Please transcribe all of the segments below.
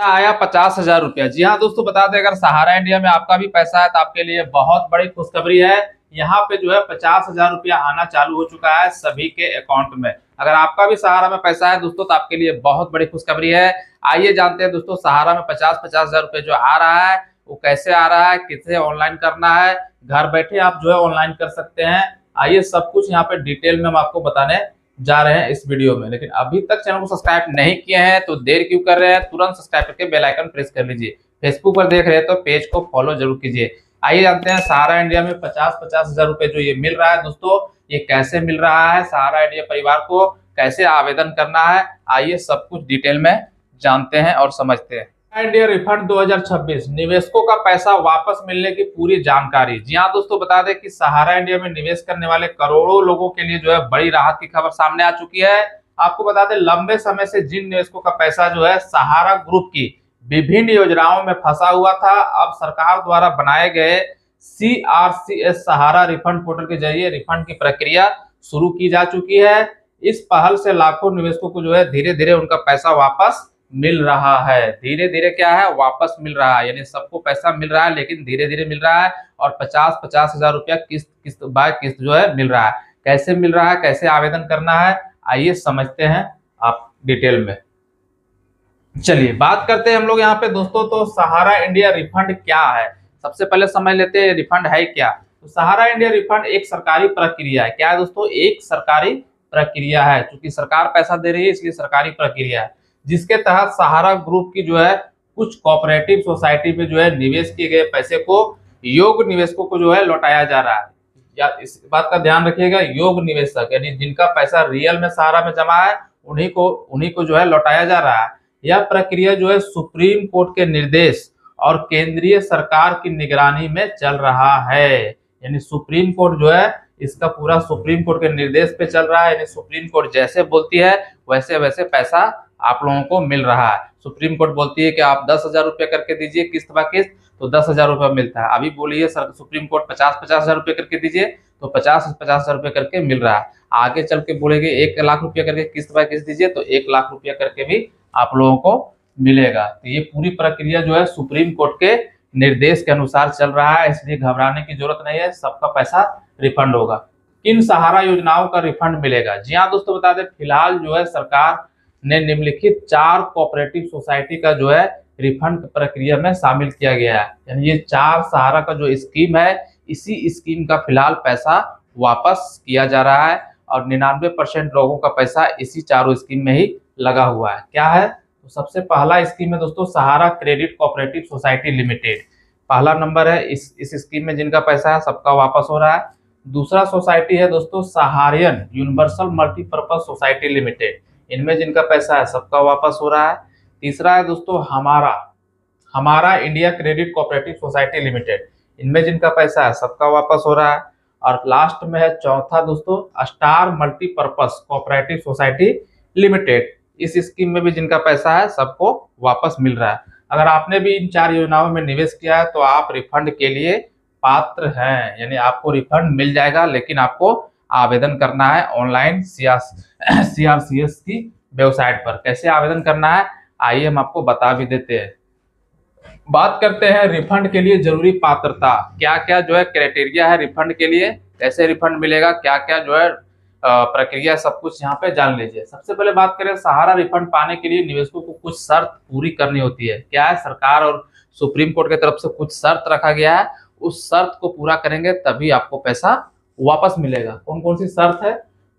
आया 50,000 रुपया। जी हाँ दोस्तों, बता दें अगर सहारा इंडिया में आपका भी पैसा है तो आपके लिए बहुत बड़ी खुशखबरी है। यहाँ पे जो है 50,000 रुपया आना चालू हो चुका है सभी के अकाउंट में। अगर आपका भी सहारा में पैसा है दोस्तों तो आपके लिए बहुत बड़ी खुशखबरी है। आइए जानते हैं दोस्तों, सहारा में 50,000 रुपये जो आ रहा है वो कैसे आ रहा है, किसे ऑनलाइन करना है, घर बैठे आप जो है ऑनलाइन कर सकते हैं। आइए सब कुछ यहाँ पे डिटेल में हम आपको बताने जा रहे हैं इस वीडियो में। लेकिन अभी तक चैनल को सब्सक्राइब नहीं किए हैं तो देर क्यों कर रहे हैं, तुरंत सब्सक्राइब करके बेल आइकन प्रेस कर लीजिए। फेसबुक पर देख रहे हैं तो पेज को फॉलो जरूर कीजिए। आइए जानते हैं सहारा इंडिया में 50,000 रुपए जो ये मिल रहा है दोस्तों, ये कैसे मिल रहा है, सहारा इंडिया परिवार को कैसे आवेदन करना है। आइए सब कुछ डिटेल में जानते हैं और समझते हैं। इंडिया रिफंड 2026 निवेशकों का पैसा वापस मिलने की पूरी जानकारी। जी हाँ दोस्तों, बता दें कि सहारा इंडिया में निवेश करने वाले करोड़ों लोगों के लिए जो है बड़ी राहत की खबर सामने आ चुकी है। आपको बता दें, लंबे समय से जिन निवेशकों का पैसा जो है सहारा ग्रुप की विभिन्न योजनाओं में फंसा हुआ था, अब सरकार द्वारा बनाए गए CRCS सहारा रिफंड पोर्टल के जरिए रिफंड की प्रक्रिया शुरू की जा चुकी है। इस पहल से लाखों निवेशकों को जो है धीरे धीरे उनका पैसा वापस मिल रहा है। धीरे धीरे क्या है, वापस मिल रहा है, यानी सबको पैसा मिल रहा है लेकिन धीरे धीरे मिल रहा है। और 50,000 रुपया किस्त बाय किस्त जो है मिल रहा है। कैसे मिल रहा है, कैसे आवेदन करना है, आइए समझते हैं आप डिटेल में। चलिए बात करते हैं हम लोग यहाँ पे दोस्तों। तो सहारा इंडिया रिफंड क्या है, सबसे पहले समझ लेते हैं रिफंड है क्या। तो सहारा इंडिया रिफंड एक सरकारी प्रक्रिया है। क्या है दोस्तों, एक सरकारी प्रक्रिया है। क्योंकि सरकार पैसा दे रही है इसलिए सरकारी प्रक्रिया है, जिसके तहत सहारा ग्रुप की जो है कुछ कोऑपरेटिव सोसाइटी में जो है निवेश किए गए पैसे को योग्य निवेशकों को जो है लौटाया जा रहा है। या इस बात का ध्यान रखिएगा, योग्य निवेशक यानी जिनका पैसा रियल में सहारा में जमा है उन्हीं को जो है लौटाया जा रहा है। यह प्रक्रिया जो है सुप्रीम कोर्ट के निर्देश और केंद्रीय सरकार की निगरानी में चल रहा है। यानी सुप्रीम कोर्ट जो है इसका पूरा सुप्रीम कोर्ट के निर्देश पे चल रहा है। यानी सुप्रीम कोर्ट जैसे बोलती है वैसे वैसे पैसा आप लोगों को मिल रहा है। सुप्रीम कोर्ट बोलती है कि आप 10,000 रुपये करके दीजिए किस्त बा किस्त, तो 10,000 रुपया मिलता है। अभी बोलिए सर सुप्रीम कोर्ट 50,000 रुपये करके दीजिए तो 50,000 रुपये करके मिल रहा है। आगे चल के बोलेंगे 1,00,000 रुपया करके किस्त बाय किस्त दीजिए तो 1,00,000 रुपया करके भी आप लोगों को मिलेगा। तो ये पूरी प्रक्रिया जो है सुप्रीम कोर्ट के निर्देश के अनुसार चल रहा है, इसलिए घबराने की जरूरत नहीं है, सबका पैसा रिफंड होगा। किन सहारा योजनाओं का रिफंड मिलेगा। जी हाँ दोस्तों, बता दें फिलहाल जो है सरकार ने निम्नलिखित 4 कोऑपरेटिव सोसाइटी का जो है रिफंड प्रक्रिया में शामिल किया गया है। यानी ये 4 सहारा का जो स्कीम है इसी स्कीम का फिलहाल पैसा वापस किया जा रहा है और 99% लोगों का पैसा इसी चारों स्कीम में ही लगा हुआ है। क्या है, तो सबसे पहला स्कीम है दोस्तों सहारा क्रेडिट कोऑपरेटिव सोसाइटी लिमिटेड, पहला नंबर है। इस स्कीम में जिनका पैसा है सबका वापस हो रहा है। दूसरा सोसाइटी है दोस्तों सहारियन यूनिवर्सल मल्टीपर्पज सोसाइटी लिमिटेड, इनमें जिनका पैसा है सबका वापस हो रहा है। तीसरा है दोस्तों हमारा India credit cooperative society limited, इनमें जिनका पैसा है सबका वापस हो रहा है। और लास्ट में है चौथा दोस्तों star multipurpose cooperative society limited, इस स्कीम में भी जिनका पैसा है सबको वापस मिल रहा है। अगर आपने भी इन 4 योजनाओं में निवेश किया है तो आप रिफंड के लिए पात्र हैं, यानी आपको रिफंड मिल जाएगा। लेकिन आपको आवेदन करना है ऑनलाइन CRCS की वेबसाइट पर। कैसे आवेदन करना है आइए हम आपको बता भी देते हैं। बात करते हैं रिफंड के लिए जरूरी पात्रता, क्या क्या जो है क्राइटेरिया है रिफंड के लिए, कैसे रिफंड मिलेगा, क्या क्या जो है प्रक्रिया, सब कुछ यहाँ पे जान लीजिए। सबसे पहले बात करें सहारा रिफंड पाने के लिए निवेशकों को कुछ शर्त पूरी करनी होती है। क्या है, सरकार और सुप्रीम कोर्ट की तरफ से कुछ शर्त रखा गया है, उस शर्त को पूरा करेंगे तभी आपको पैसा वापस मिलेगा। कौन कौन सी शर्त है,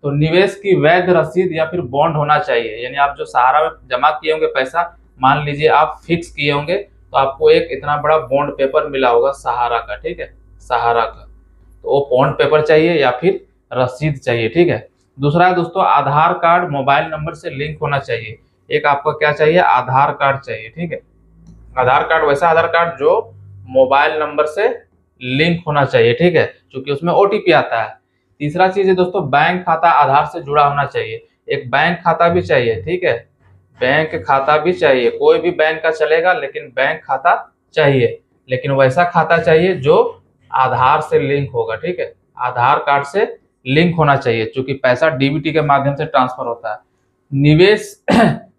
तो निवेश की वैध रसीद या फिर बॉन्ड होना चाहिए। यानी आप जो सहारा में जमा किए होंगे पैसा, मान लीजिए आप फिक्स किए होंगे तो आपको एक इतना बड़ा बॉन्ड पेपर मिला होगा सहारा का, ठीक है, सहारा का, तो वो बॉन्ड पेपर चाहिए या फिर रसीद चाहिए, ठीक है। दूसरा है दोस्तों आधार कार्ड मोबाइल नंबर से लिंक होना चाहिए। एक आपका क्या चाहिए, आधार कार्ड चाहिए, ठीक है। आधार कार्ड वैसा आधार कार्ड जो मोबाइल नंबर से लिंक होना चाहिए, ठीक है, क्योंकि उसमें OTP आता है। तीसरा चीज है दोस्तों बैंक खाता आधार से जुड़ा होना चाहिए। एक बैंक खाता भी चाहिए, ठीक है, बैंक खाता भी चाहिए। कोई भी बैंक का चलेगा लेकिन बैंक खाता चाहिए, लेकिन वैसा खाता चाहिए जो आधार से लिंक होगा, ठीक है, आधार कार्ड से लिंक होना चाहिए, क्योंकि पैसा DBT के माध्यम से ट्रांसफर होता है। निवेश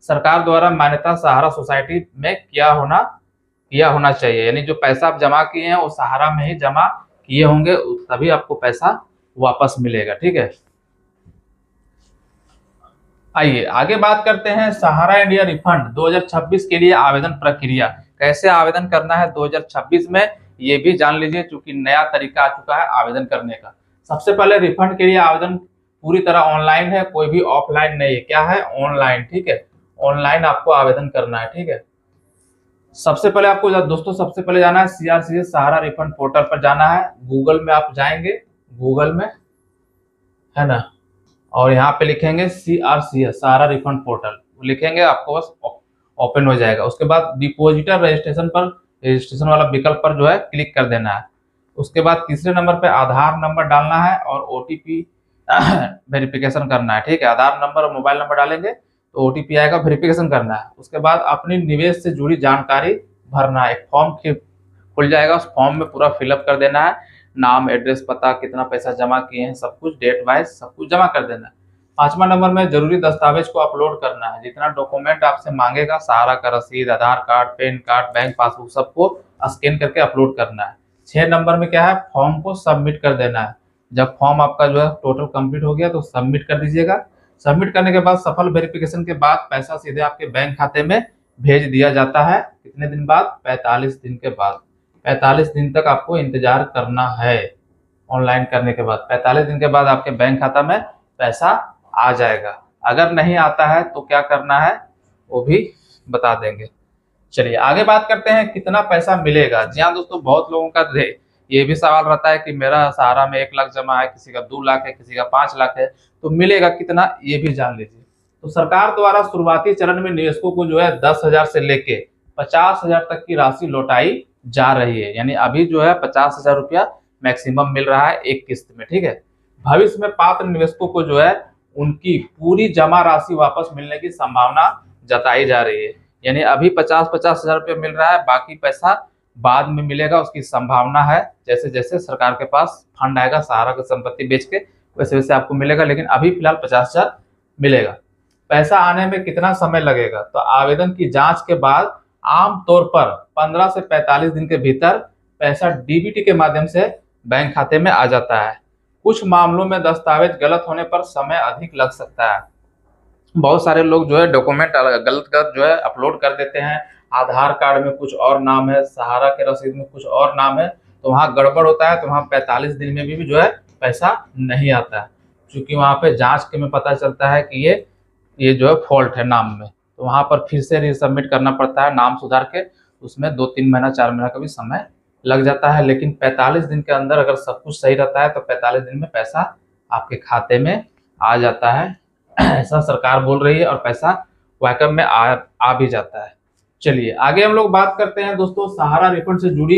सरकार द्वारा मान्यता सहारा सोसाइटी में किया होना चाहिए। यानी जो पैसा आप जमा किए हैं वो सहारा में ही जमा किए होंगे, तभी आपको पैसा वापस मिलेगा। ठीक है, आइए आगे बात करते हैं सहारा इंडिया रिफंड 2026 के लिए आवेदन प्रक्रिया। कैसे आवेदन करना है 2026 में, ये भी जान लीजिए, क्योंकि नया तरीका आ चुका है आवेदन करने का। सबसे पहले रिफंड के लिए आवेदन पूरी तरह ऑनलाइन है, कोई भी ऑफलाइन नहीं है। क्या है? ऑनलाइन। ठीक है, ऑनलाइन आपको आवेदन करना है। ठीक है, सबसे पहले आपको दोस्तों सबसे पहले जाना है CRCS सहारा रिफंड पोर्टल पर जाना है। गूगल में आप जाएंगे, गूगल में है ना, और यहाँ पे लिखेंगे CRCS सहारा रिफंड पोर्टल, लिखेंगे, आपको बस ओपन हो जाएगा। उसके बाद डिपॉजिटर रजिस्ट्रेशन वाला विकल्प पर जो है क्लिक कर देना है। उसके बाद तीसरे नंबर पे आधार नंबर डालना है और OTP वेरिफिकेशन करना है। ठीक है, आधार नंबर और मोबाइल नंबर डालेंगे तो OTP आएगा, वेरिफिकेशन करना है। उसके बाद अपनी निवेश से जुड़ी जानकारी भरना है, एक फॉर्म खुल जाएगा, उस फॉर्म में पूरा फिलअप कर देना है, नाम, एड्रेस, पता, कितना पैसा जमा किए हैं, सब कुछ डेट वाइज सब कुछ जमा कर देना है। 5वां नंबर में जरूरी दस्तावेज को अपलोड करना है, जितना डॉक्यूमेंट आपसे मांगेगा, सहारा का रसीद, Aadhaar card, PAN card, bank passbook, सबको स्कैन करके अपलोड करना है। 6 नंबर में क्या है? फॉर्म को सबमिट कर देना है। जब फॉर्म आपका जो है टोटल कंप्लीट हो गया तो सबमिट कर दीजिएगा। सबमिट करने के बाद सफल वेरिफिकेशन के बाद पैसा सीधे आपके बैंक खाते में भेज दिया जाता है। कितने दिन बाद? 45 दिन के बाद। 45 दिन तक आपको इंतजार करना है। ऑनलाइन करने के बाद 45 दिन के बाद आपके बैंक खाता में पैसा आ जाएगा। अगर नहीं आता है तो क्या करना है वो भी बता देंगे। चलिए आगे बात करते हैं कितना पैसा मिलेगा। जी हाँ दोस्तों, बहुत लोगों का ये भी सवाल रहता है कि मेरा सहारा में 1 लाख जमा है, किसी का 2 लाख है, किसी का 5 लाख है, तो मिलेगा कितना, ये भी जान लीजिए। तो सरकार द्वारा शुरुआती चरण में निवेशकों को जो है 10,000 से लेके 50,000 तक की राशि लौटाई जा रही है। यानी अभी जो है 50,000 रुपया मैक्सिमम मिल रहा है एक किस्त में। ठीक है, भविष्य में पात्र निवेशकों को जो है उनकी पूरी जमा राशि वापस मिलने की संभावना जताई जा रही है। यानी अभी 50,000 रुपया मिल रहा है, बाकी पैसा बाद में मिलेगा, उसकी संभावना है। जैसे जैसे सरकार के पास फंड आएगा सहारा की संपत्ति बेच के, वैसे वैसे आपको मिलेगा, लेकिन अभी फिलहाल 50,000 मिलेगा। पैसा आने में कितना समय लगेगा? तो आवेदन की जांच के बाद आमतौर पर 15 से 45 दिन के भीतर पैसा DBT के माध्यम से बैंक खाते में आ जाता है। कुछ मामलों में दस्तावेज गलत होने पर समय अधिक लग सकता है। बहुत सारे लोग जो है डॉक्यूमेंट गलत जो है अपलोड कर देते हैं। आधार कार्ड में कुछ और नाम है, सहारा के रसीद में कुछ और नाम है, तो वहाँ गड़बड़ होता है, तो वहाँ 45 दिन में भी जो है पैसा नहीं आता है, क्योंकि वहाँ पे जांच के में पता चलता है कि ये जो है फॉल्ट है नाम में, तो वहाँ पर फिर से रीसबमिट करना पड़ता है नाम सुधार के। उसमें 2-3 महीना 4 महीना का भी समय लग जाता है, लेकिन 45 दिन के अंदर अगर सब कुछ सही रहता है तो 45 दिन में पैसा आपके खाते में आ जाता है, ऐसा सरकार बोल रही है, और पैसा वाकई में आ भी जाता है। चलिए आगे हम लोग बात करते हैं दोस्तों सहारा रिफंड से जुड़ी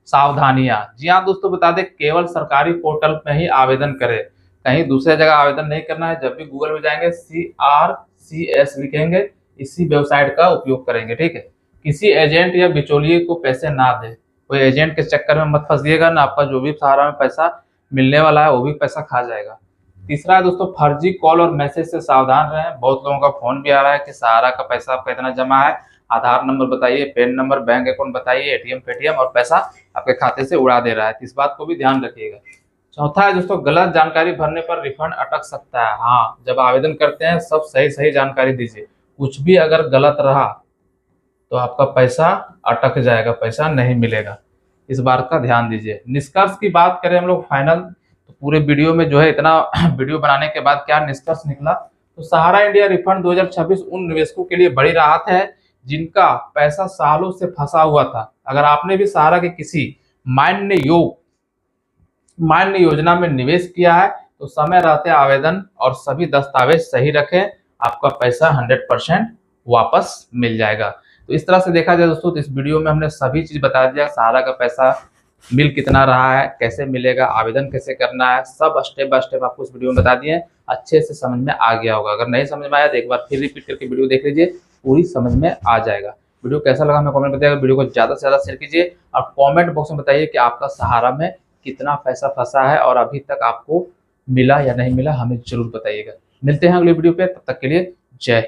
सावधानियां। जी हाँ दोस्तों, बता दें केवल सरकारी पोर्टल में ही आवेदन करें, कहीं दूसरे जगह आवेदन नहीं करना है। जब भी गूगल में जाएंगे CRCS लिखेंगे, इसी वेबसाइट का उपयोग करेंगे। ठीक है, किसी एजेंट या बिचौलिए को पैसे ना दे, कोई एजेंट के चक्कर में मत फंसिएगा ना, आपका जो भी सहारा में पैसा मिलने वाला है वो भी पैसा खा जाएगा। तीसरा है दोस्तों फर्जी कॉल और मैसेज से सावधान रहें। बहुत लोगों का फोन भी आ रहा है कि सहारा का पैसा आपका इतना जमा है, आधार नंबर बताइए, पैन नंबर, बैंक अकाउंट बताइए, ATM पेटीएम, और पैसा आपके खाते से उड़ा दे रहा है, तो इस बात को भी ध्यान रखिएगा। चौथा है दोस्तों गलत जानकारी भरने पर रिफंड अटक सकता है। हाँ, जब आवेदन करते हैं सब सही जानकारी दीजिए, कुछ भी अगर गलत रहा तो आपका पैसा अटक जाएगा, पैसा नहीं मिलेगा, इस बात का ध्यान दीजिए। निष्कर्ष की बात करें हम लोग फाइनल, तो पूरे वीडियो में जो है इतना वीडियो बनाने के बाद क्या निष्कर्ष निकला, तो सहारा इंडिया रिफंड 2026 उन निवेशकों के लिए बड़ी राहत है जिनका पैसा सालों से फंसा हुआ था। अगर आपने भी सहारा के किसी मान्य योजना में निवेश किया है तो समय रहते आवेदन और सभी दस्तावेज सही रखें, आपका पैसा 100% वापस मिल जाएगा। तो इस तरह से देखा जाए दोस्तों, तो इस वीडियो में हमने सभी चीज बता दिया, सहारा का पैसा मिल कितना रहा है, कैसे मिलेगा, आवेदन कैसे करना है, सब स्टेप बाय स्टेप आपको इस वीडियो में बता दिए। अच्छे से समझ में आ गया होगा। अगर नहीं समझ में आया तो एक बार फिर रिपीट करके वीडियो देख लीजिए, पूरी समझ में आ जाएगा। वीडियो कैसा लगा हमें कमेंट बताइएगा, वीडियो को ज़्यादा से ज़्यादा शेयर कीजिए और कमेंट बॉक्स में बताइए कि आपका सहारा में कितना पैसा फंसा है और अभी तक आपको मिला या नहीं मिला, हमें जरूर बताइएगा। मिलते हैं अगली वीडियो पे, तब तक के लिए जय हिंद।